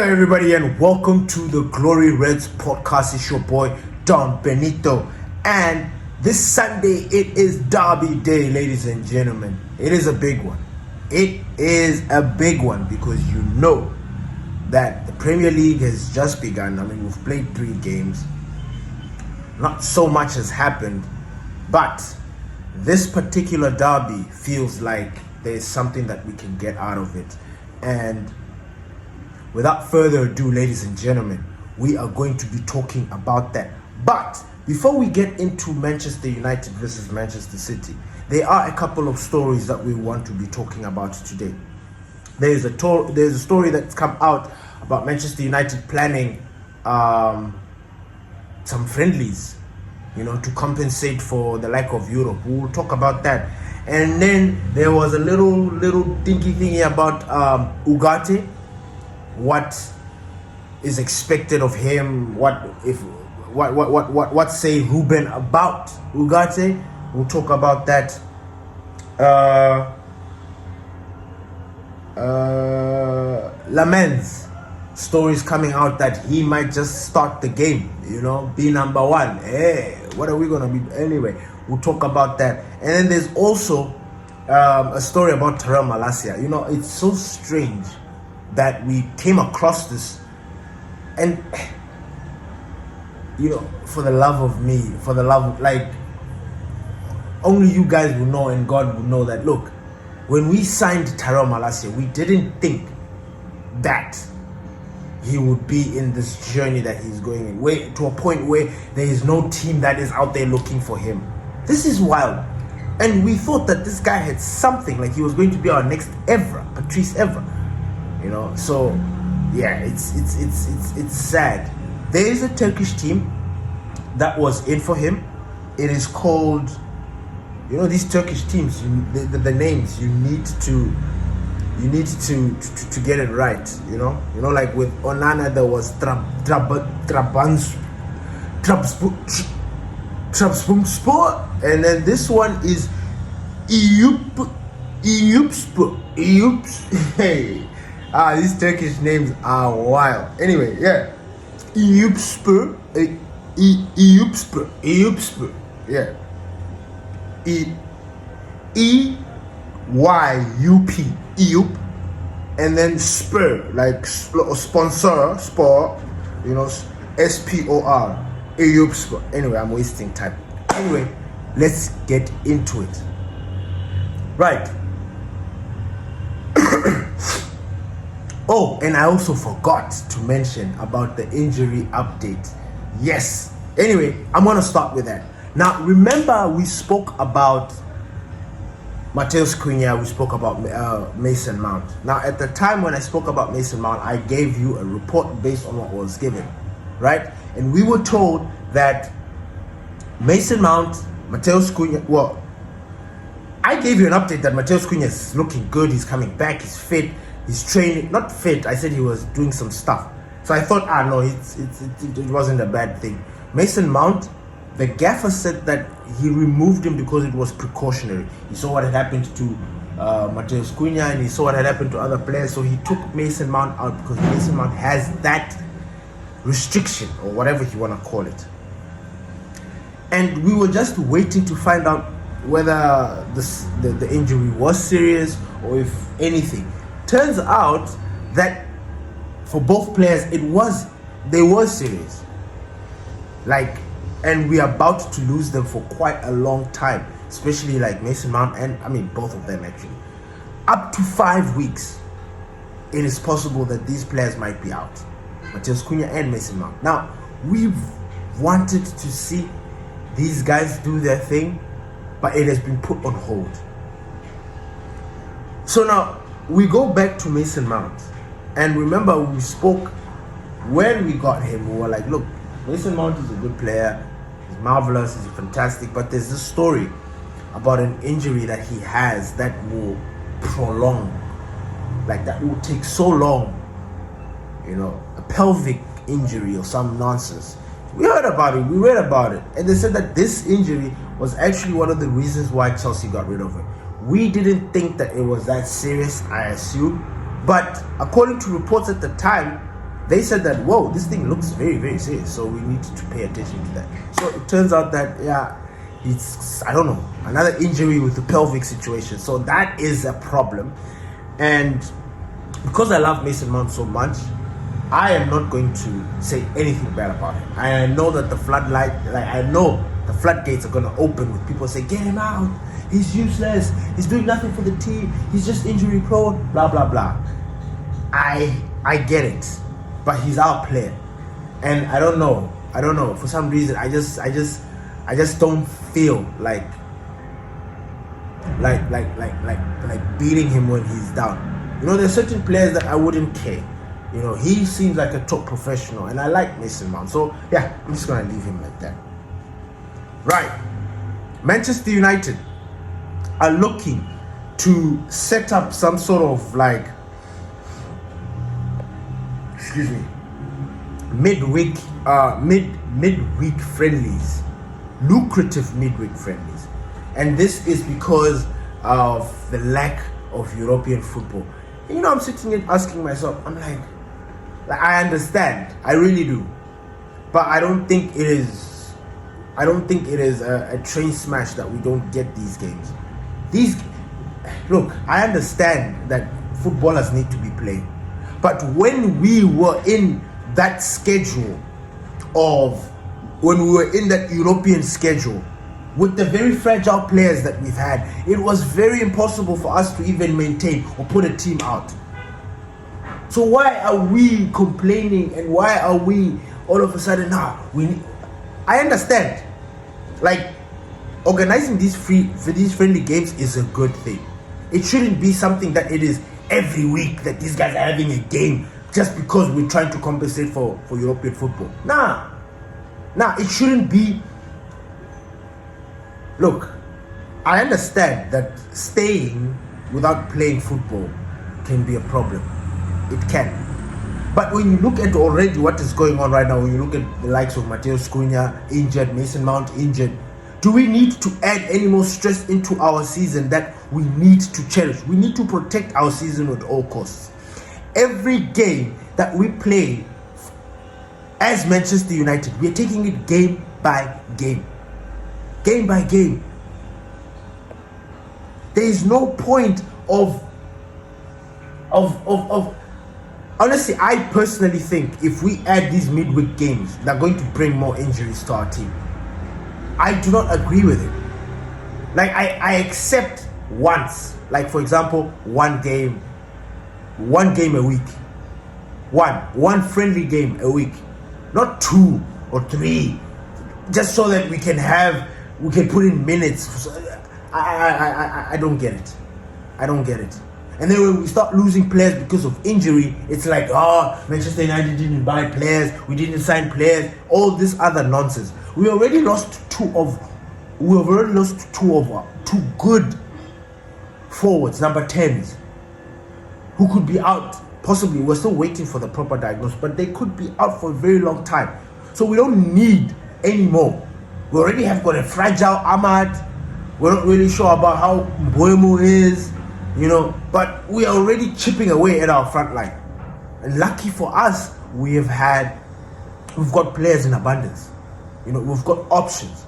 everybody, and welcome to the Glory Reds podcast. It's your boy Don Benito, and this Sunday it is Derby Day, ladies and gentlemen. It is a big one. It is a big one because you know that the Premier League has just begun. I mean, we've played 3 games. Not so much has happened, but this particular derby feels like there is something that we can get out of it. And without further ado, ladies and gentlemen, we are going to be talking about that. But before we get into Manchester United versus Manchester City, there are a couple of stories that we want to be talking about today. There's a story that's come out about Manchester United planning some friendlies, to compensate for the lack of Europe. We'll talk about that. And then there was a little dinky thingy about Ugarte. What is expected of him? What say Ruben about Ugarte? We'll talk about that. Lamens stories coming out that he might just start the game, be number 1. Hey, what are we gonna be anyway? We'll talk about that. And then there's also a story about Terrell Malacia. It's so strange that we came across this, and for the love of only you guys will know and God will know that. Look, when we signed Terrell Malacia, we didn't think that he would be in this journey that he's going in, to a point where there is no team that is out there looking for him. This is wild. And we thought that this guy had something, like he was going to be our next Patrice Evra. So yeah, it's sad. There is a Turkish team that was in for him. It is called, these Turkish teams, the names, you need to get it right. Like with Onana there was Trabzonspor, and then this one is Eyüpspor. Hey. These Turkish names are wild. Anyway, yeah. Eyüpspor. Yeah. Eyüp. Eyüp. And then spur, like sponsor, sport, SPOR. Eyüpspor. Anyway, I'm wasting time. Anyway, let's get into it. Right. Oh, and I also forgot to mention about the injury update. Yes. Anyway, I'm going to start with that. Now, remember we spoke about Matheus Cunha, we spoke about Mason Mount. Now, at the time when I spoke about Mason Mount, I gave you a report based on what was given, right? And we were told that Mason Mount, Matheus Cunha, I gave you an update that Matheus Cunha is looking good, he's coming back, he's fit. He's training, not fit. I said he was doing some stuff. So I thought, no, it wasn't a bad thing. Mason Mount, the gaffer said that he removed him because it was precautionary. He saw what had happened to Matheus Cunha, and he saw what had happened to other players. So he took Mason Mount out because Mason Mount has that restriction, or whatever you want to call it. And we were just waiting to find out whether the injury was serious or if anything. Turns out that for both players they were serious. And we are about to lose them for quite a long time, especially like Mason Mount and both of them actually. Up to 5 weeks, it is possible that these players might be out. Matheus Cunha and Mason Mount. Now, we've wanted to see these guys do their thing, but it has been put on hold. So now, we go back to Mason Mount, and remember we spoke when we got him. We were like, look, Mason Mount is a good player, he's marvelous, he's fantastic, but there's this story about an injury that he has that will prolong, that will take so long, a pelvic injury or some nonsense. We heard about it, we read about it, and they said that this injury was actually one of the reasons why Chelsea got rid of him. We didn't think that it was that serious, I assume. But according to reports at the time, they said that, whoa, this thing looks very, very serious, so we need to pay attention to that. So it turns out that, it's, I don't know, another injury with the pelvic situation. So that is a problem. And because I love Mason Mount so much, I am not going to say anything bad about him. I know that the floodgates are going to open with people saying, get him out, he's useless, he's doing nothing for the team, he's just injury prone, blah, blah, blah. I get it. But he's our player, and I don't know. For some reason, I just don't feel like beating him when he's down. There's certain players that I wouldn't care. He seems like a top professional, and I like Mason Mount. So yeah, I'm just gonna leave him like that. Right, Manchester United are looking to set up some sort of midweek friendlies, lucrative midweek friendlies, and this is because of the lack of European football. I'm sitting and asking myself, I'm like I understand, I really do, but I don't think it is a train smash that we don't get these games. Look, I understand that footballers need to be played. But when we were in that European schedule, with the very fragile players that we've had, it was very impossible for us to even maintain or put a team out. So why are we complaining, and why are we all of a sudden I understand. Organizing these friendly games is a good thing. It shouldn't be something that it is every week that these guys are having a game just because we're trying to compensate for European football. Nah, it shouldn't be. Look, I understand that staying without playing football can be a problem. It can. But when you look at already what is going on right now, when you look at the likes of Matheus, Cunha injured, Mason Mount injured, do we need to add any more stress into our season that we need to cherish? We need to protect our season at all costs. Every game that we play as Manchester United, we're taking it game by game. Game by game. There is no point of honestly, I personally think if we add these midweek games, they're going to bring more injuries to our team. I do not agree with it. I accept once, for example, one game a week, one friendly game a week, not 2 or 3, just so that we can put in minutes. I don't get it. And then when we start losing players because of injury, it's like, Manchester United didn't buy players, we didn't sign players, all this other nonsense. We already lost two good forwards, number 10s, who could be out. Possibly, we're still waiting for the proper diagnosis, but they could be out for a very long time. So we don't need any more. We already have got a fragile Ahmad. We're not really sure about how Mbuemo is, but we are already chipping away at our front line. And lucky for us, we've got players in abundance. We've got options,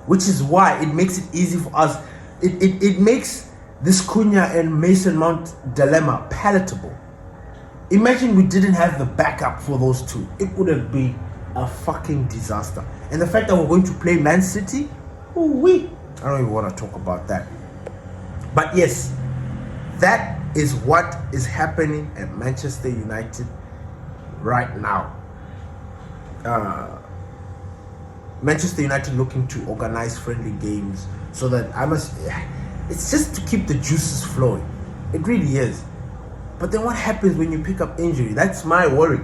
which is why it makes it easy for us. It makes this Cunha and Mason Mount dilemma palatable. Imagine we didn't have the backup for those two. It would have been a fucking disaster. And the fact that we're going to play Man City, I don't even want to talk about that. But yes, that is what is happening at Manchester United right now. Manchester United looking to organize friendly games so that it's just to keep the juices flowing. It really is. But then what happens when you pick up injury? That's my worry.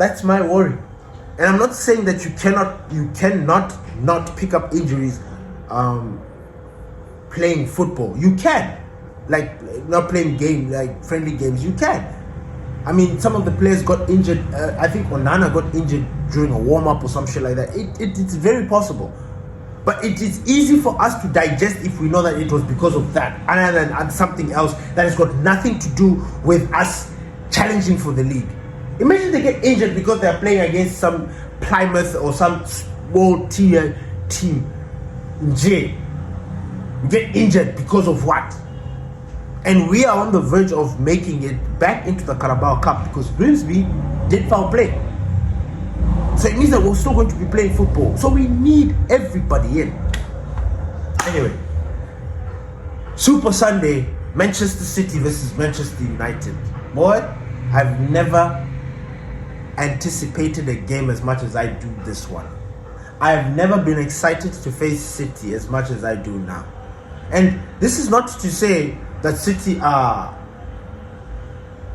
And I'm not saying that you cannot not pick up injuries playing football. You can. Not playing friendly games, you can. I mean, some of the players got injured. I think Onana got injured during a warm-up or some shit like that. It's very possible. But it is easy for us to digest if we know that it was because of that, other than something else that has got nothing to do with us challenging for the league. Imagine they get injured because they're playing against some Plymouth or some small tier team. Get injured because of what? And we are on the verge of making it back into the Carabao Cup because Grimsby did foul play. So it means that we're still going to be playing football. So we need everybody in. Anyway, Super Sunday, Manchester City versus Manchester United. Boy, I've never anticipated a game as much as I do this one. I have never been excited to face City as much as I do now. And this is not to say that City are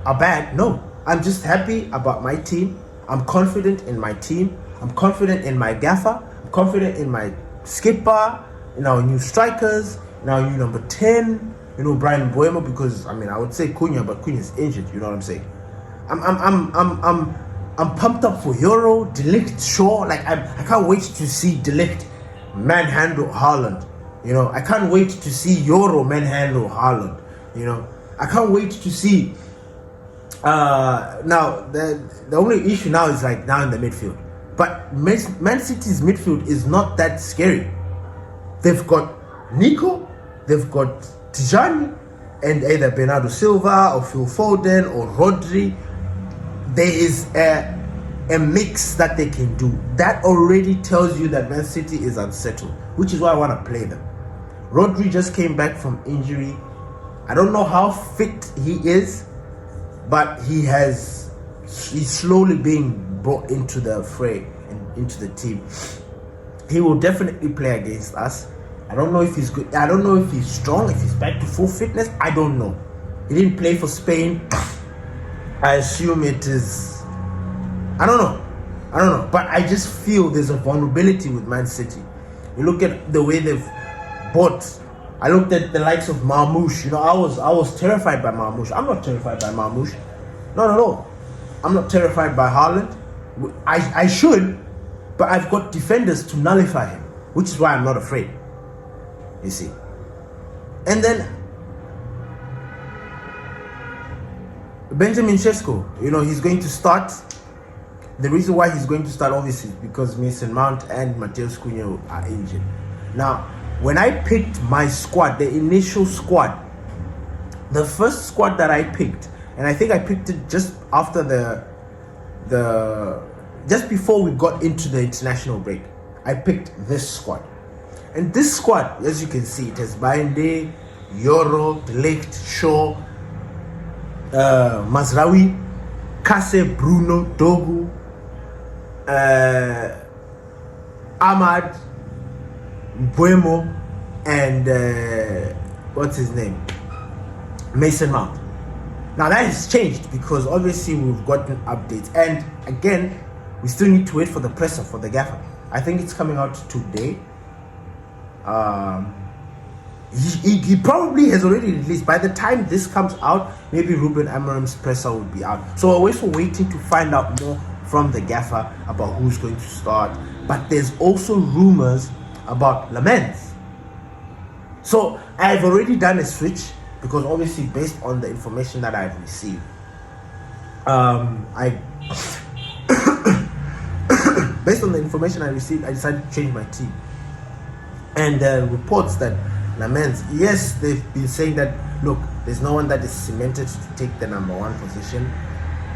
bad. No, I'm just happy about my team. I'm confident in my team. I'm confident in my gaffer. I'm confident in my skipper, in our new strikers, in our new number 10, Brian Mbeumo, because I would say Cunha, but Cunha's injured, you know what I'm saying? I'm pumped up for Euro, Delict, Shaw. Like I can't wait to see Delict manhandle Haaland. I can't wait to see Euro manhandle Haaland. I can't wait to see. Now the only issue now is like now in the midfield. But Man City's midfield is not that scary. They've got Nico, they've got Tijani, and either Bernardo Silva or Phil Foden or Rodri. There is a mix that they can do. That already tells you that Man City is unsettled, which is why I want to play them. Rodri just came back from injury. I don't know how fit he is, but he's slowly being brought into the fray and into the team. He will definitely play against us. I don't know if he's good. I don't know if he's strong, if he's back to full fitness. I don't know. He didn't play for Spain. I assume it is. I don't know. But I just feel there's a vulnerability with Man City. You look at the way they've bought. I looked at the likes of Marmoush. I was terrified by Marmoush. I'm not terrified by Marmoush. Not at all. I'm not terrified by Haaland. I should, but I've got defenders to nullify him, which is why I'm not afraid. You see. And then Benjamin Sesko, he's going to start. The reason why he's going to start, obviously, is because Mason Mount and Matheus Cunha are injured. Now, when I picked my squad, the initial squad, the first squad that I picked, and I think I picked it just after just before we got into the international break, I picked this squad. And this squad, as you can see, it has Bainde, Yoro, Delict, Shaw, Mazraoui, Kase, Bruno, Dogu, Ahmad, Mbeumo, and what's his name? Mason Mount. Now that has changed because obviously we've gotten updates, and again we still need to wait for the presser for the gaffer. I think it's coming out today. He probably has already released. By the time this comes out, maybe Ruben Amorim's presser will be out. So we're still waiting to find out more from the gaffer about who's going to start. But there's also rumors about Lamens. So I've already done a switch because obviously based on the information that I've received, based on the information I received, I decided to change my team. And reports that Lamens, yes, they've been saying that, look, there's no one that is cemented to take the number 1 position.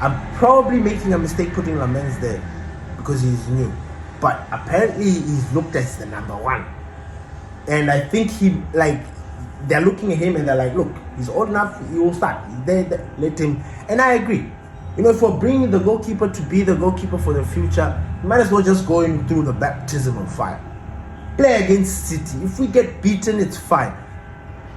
I'm probably making a mistake putting Lamens there because he's new. But apparently he's looked as the number 1. And I think they're looking at him and they're like, look, he's old enough, he will start. Let him. And I agree. If we're bringing the goalkeeper to be the goalkeeper for the future, we might as well just go in through the baptism of fire. Play against City. If we get beaten, it's fine.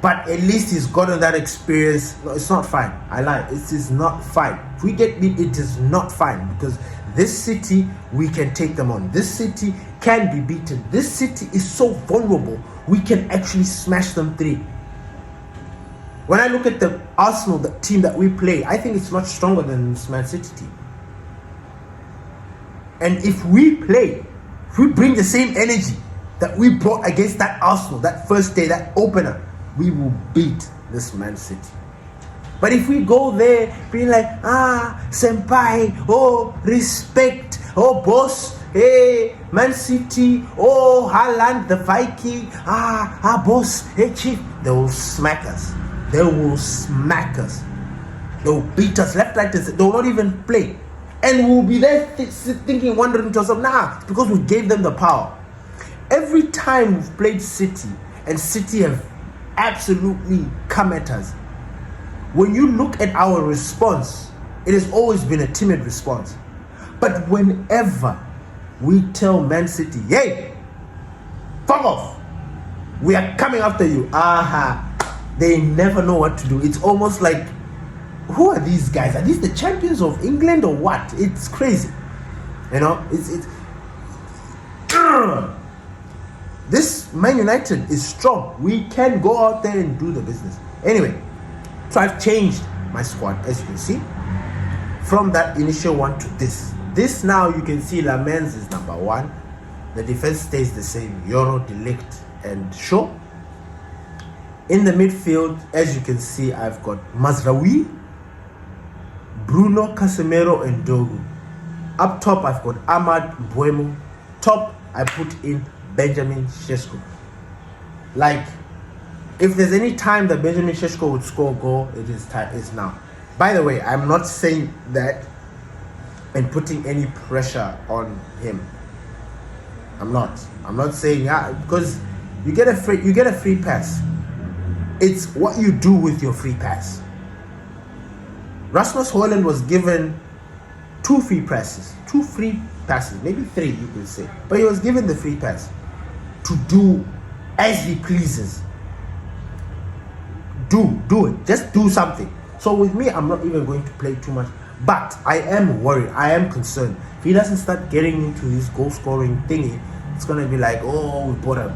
But at least he's gotten that experience. No, it's not fine. I lie. It is not fine. If we get beat, it is not fine. Because this City, we can take them on. This City can be beaten. This City is so vulnerable. We can actually smash them 3. When I look at the Arsenal, the team that we play, I think it's much stronger than this Man City team. And if we bring the same energy that we brought against that Arsenal, that first day, that opener, we will beat this Man City. But if we go there being like, senpai, oh, respect, oh, boss, hey, Man City, oh, Haaland, the Viking, boss, hey, chief, they will smack us. They will smack us. They will beat us left, right, and they will not even play. And we'll be there thinking, wondering to ourselves, it's because we gave them the power. Every time we've played City, and City have absolutely come at us, when you look at our response, it has always been a timid response. But whenever we tell Man City, hey, fuck off, we are coming after you, they never know what to do. It's almost like, who are these guys? Are these the champions of England or what? It's crazy. It's this Man United is strong. We can go out there and do the business. Anyway, so I've changed my squad, as you can see, from that initial one to this. This now, you can see Lamens is number 1. The defense stays the same. Euro, Delict, and Shaw. In the midfield, as you can see, I've got Mazraoui, Bruno, Casemiro, and Dogu. Up top, I've got Ahmad, Buemo. Top, I put in Benjamin Sesko. Like, if there's any time that Benjamin Sesko would score a goal, it's now. By the way, I'm not saying that and putting any pressure on him. I'm not saying because you get a free pass. It's what you do with your free pass. Rasmus Højlund was given 2 free passes, maybe 3 you could say, but he was given the free pass to do as he pleases. Do it, just do something. So with me, I'm not even going to play too much, but I am worried, I am concerned. If he doesn't start getting into his goal scoring thingy, it's gonna be like, we bought a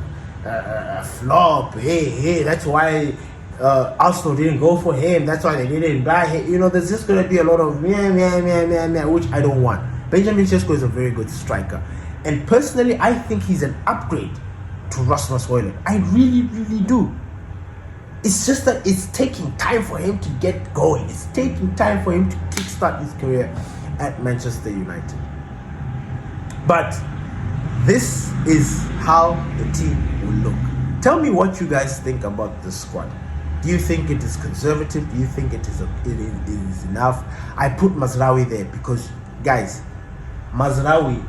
flop, hey, that's why Arsenal didn't go for him, that's why they didn't buy him. There's just going to be a lot of meh, which I don't want. Benjamin Sesko is a very good striker, and personally I think he's an upgrade to Rasmus Højlund. I really, really do. It's just that it's taking time for him to get going. It's taking time for him to kickstart his career at Manchester United. But this is how the team will look. Tell me what you guys think about the squad. Do you think it is conservative? Do you think it is enough? I put Mazraoui there because, guys, Mazraoui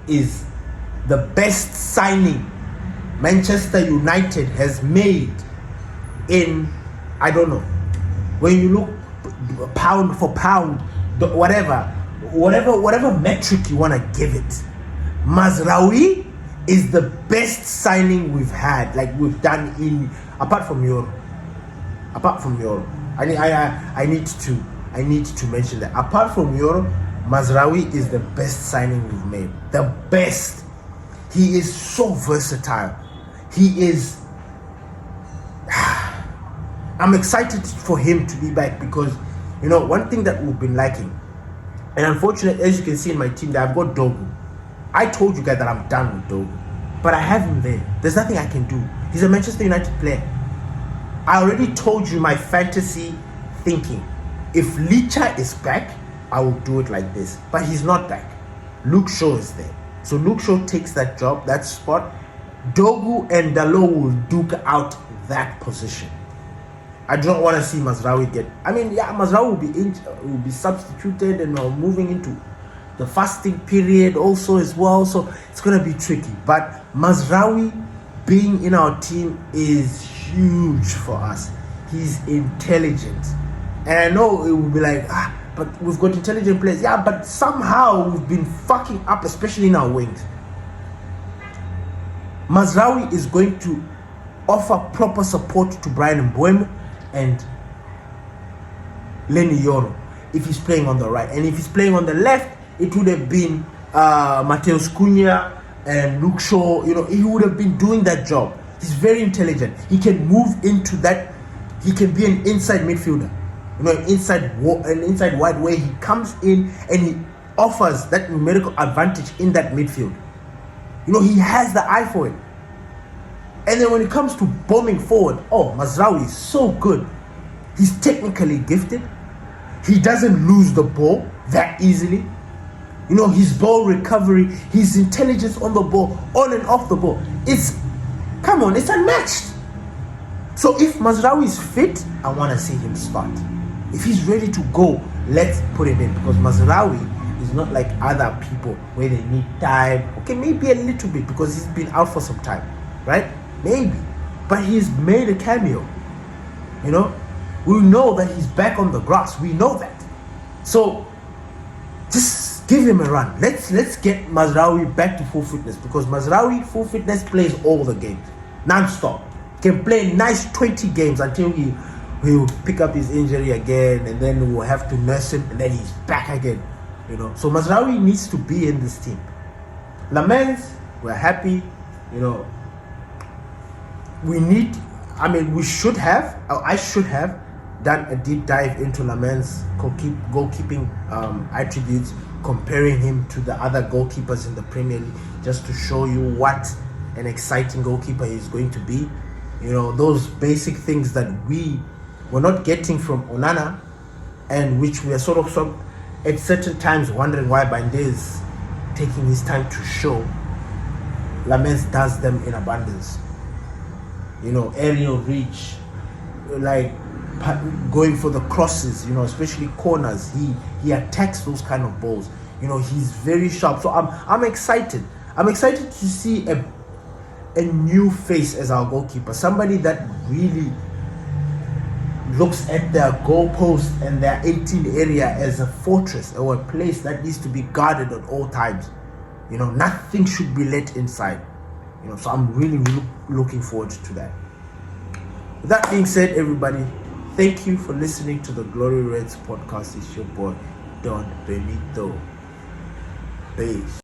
is the best signing Manchester United has made in, I don't know, when you look pound for pound, whatever metric you want to give it, Mazraoui is the best signing we've had, like we've done apart from Euro. I need to mention that apart from Euro, Mazraoui is the best signing we've made. The best. He is so versatile. He is. I'm excited for him to be back because, one thing that we've been lacking, and unfortunately, as you can see in my team, that I've got Dogu. I told you guys that I'm done with Dogu, but I have him there. There's nothing I can do. He's a Manchester United player. I already told you my fantasy thinking. If Licha is back, I will do it like this. But he's not back. Luke Shaw is there. So Luke Shaw takes that job, that spot. Dogu and Dalot will duke out that position. I don't want to see Mazraoui get... Mazraoui will be substituted and moving into the fasting period also as well. So it's going to be tricky. But Mazraoui being in our team is huge for us. He's intelligent. And I know it will be like, but we've got intelligent players. Yeah, but somehow we've been fucking up, especially in our wings. Mazraoui is going to offer proper support to Brian Mbeumo and Lenny Yoro if he's playing on the right. And if he's playing on the left, it would have been Matheus Cunha and Luke Shaw. He would have been doing that job. He's very intelligent. He can move into that. He can be an inside midfielder. An inside wide way. He comes in and he offers that numerical advantage in that midfield. He has the eye for it. And then when it comes to bombing forward, Mazraoui is so good. He's technically gifted. He doesn't lose the ball that easily. You know, his ball recovery, his intelligence on the ball, on and off the ball, it's unmatched. So if Mazraoui is fit, I want to see him start. If he's ready to go, let's put him in, because Mazraoui is not like other people where they need time. Okay, maybe a little bit because he's been out for some time, right? Maybe. But he's made a cameo. You know, we know that he's back on the grass. We know that. So just give him a run. Let's get Mazraoui back to full fitness, because Mazraoui full fitness plays all the games non-stop. Can play nice 20 games until he'll pick up his injury again, and then we'll have to nurse him, and then he's back again. You know, so Mazraoui needs to be in this team. Lamens, we're happy. You know, I should have done a deep dive into Lamens' goalkeeping attributes, comparing him to the other goalkeepers in the Premier League, just to show you what an exciting goalkeeper he's going to be. You know, those basic things that we were not getting from Onana, and which we are sort of at certain times wondering why Bande is taking his time to show. Lamens does them in abundance. You know, aerial reach, like going for the crosses, you know, especially corners. He attacks those kind of balls. You know, he's very sharp. So I'm excited. I'm excited to see a new face as our goalkeeper. Somebody that really looks at their goalpost and their 18 area as a fortress, or a place that needs to be guarded at all times. You know, nothing should be let inside. You know, so I'm really looking forward to that. With that being said, everybody, thank you for listening to the Glory Reds podcast. It's your boy Don Benito. Peace.